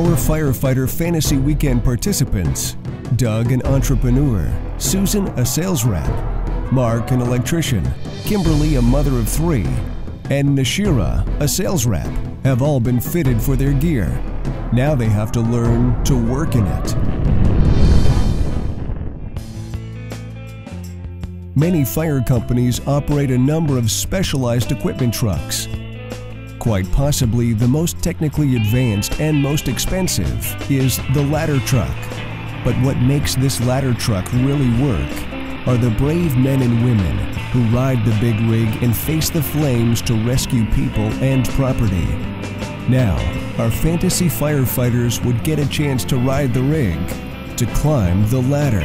Our Firefighter Fantasy Weekend participants: Doug, an entrepreneur; Susan, a sales rep; Mark, an electrician; Kimberly, a mother of 3; and Nashira, a sales rep, have all been fitted for their gear. Now they have to learn to work in it. Many fire companies operate a number of specialized equipment trucks. Quite possibly the most technically advanced and most expensive is the ladder truck. But what makes this ladder truck really work are the brave men and women who ride the big rig and face the flames to rescue people and property. Now, our fantasy firefighters would get a chance to ride the rig, to climb the ladder,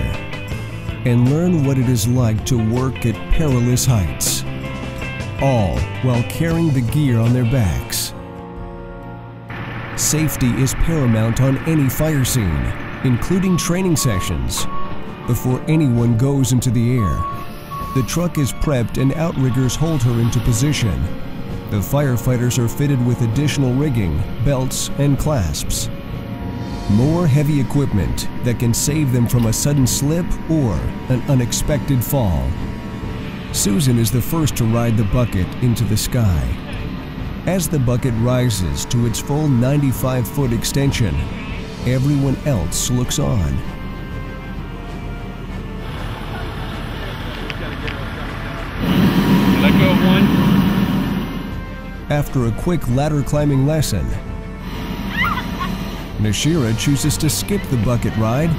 and learn what it is like to work at perilous heights, all while carrying the gear on their backs. Safety is paramount on any fire scene, including training sessions. Before anyone goes into the air, the truck is prepped and outriggers hold her into position. The firefighters are fitted with additional rigging, belts, and clasps. More heavy equipment that can save them from a sudden slip or an unexpected fall. Susan is the first to ride the bucket into the sky. As the bucket rises to its full 95-foot extension, everyone else looks on. Let go of one. After a quick ladder climbing lesson, Nashira chooses to skip the bucket ride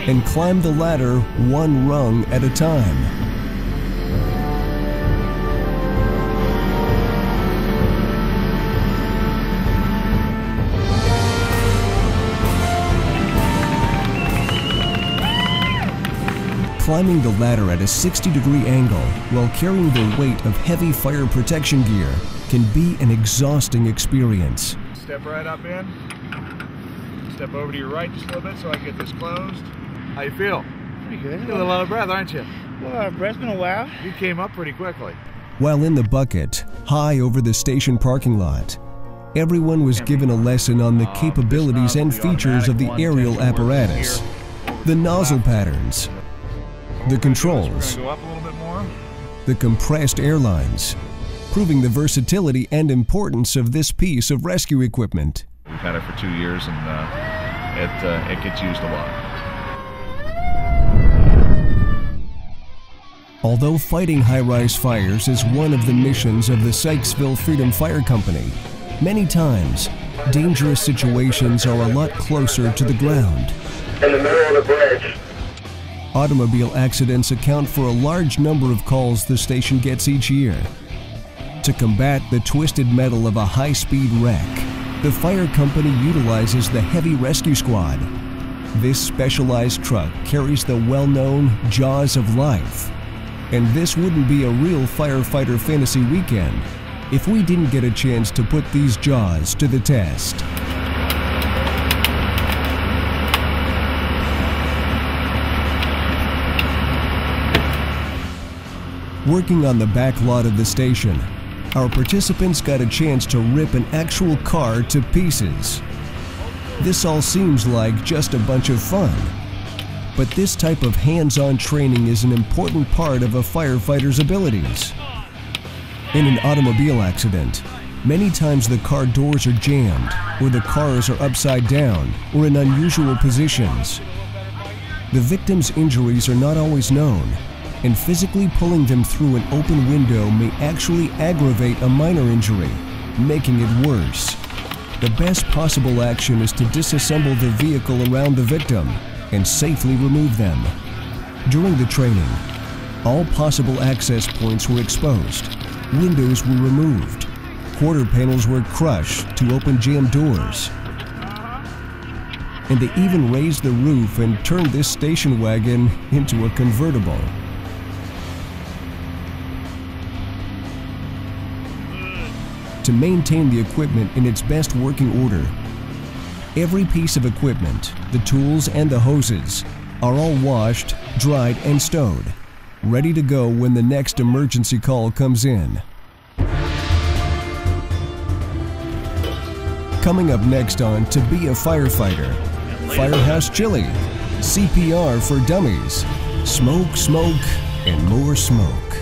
and climb the ladder one rung at a time. Climbing the ladder at a 60-degree angle while carrying the weight of heavy fire protection gear can be an exhausting experience. Step right up in. Step over to your right just a little bit so I can get this closed. How you feel? Pretty good. You're a little out of breath, aren't you? Well, breath's been a while. You came up pretty quickly. While in the bucket, high over the station parking lot, everyone was given a lesson on the capabilities and features of the aerial apparatus, the nozzle patterns, the controls, Go up a little bit more. the compressed air lines, proving the versatility and importance of this piece of rescue equipment. We've had it for 2 years and it gets used a lot. Although fighting high-rise fires is one of the missions of the Sykesville Freedom Fire Company, many times dangerous situations are a lot closer to the ground. In the middle of the bridge. Automobile accidents account for a large number of calls the station gets each year. To combat the twisted metal of a high-speed wreck, the fire company utilizes the Heavy Rescue Squad. This specialized truck carries the well-known Jaws of Life. And this wouldn't be a real Firefighter Fantasy Weekend if we didn't get a chance to put these Jaws to the test. Working on the back lot of the station, our participants got a chance to rip an actual car to pieces. This all seems like just a bunch of fun. But this type of hands-on training is an important part of a firefighter's abilities. In an automobile accident, many times the car doors are jammed, or the cars are upside down, or in unusual positions. The victim's injuries are not always known, and physically pulling them through an open window may actually aggravate a minor injury, making it worse. The best possible action is to disassemble the vehicle around the victim and safely remove them. During the training, all possible access points were exposed, windows were removed, quarter panels were crushed to open jammed doors, and they even raised the roof and turned this station wagon into a convertible. To maintain the equipment in its best working order, every piece of equipment, the tools and the hoses, are all washed, dried, and stowed, ready to go when the next emergency call comes in. Coming up next on To Be a Firefighter, Firehouse Chili, CPR for Dummies, smoke, smoke, and more smoke.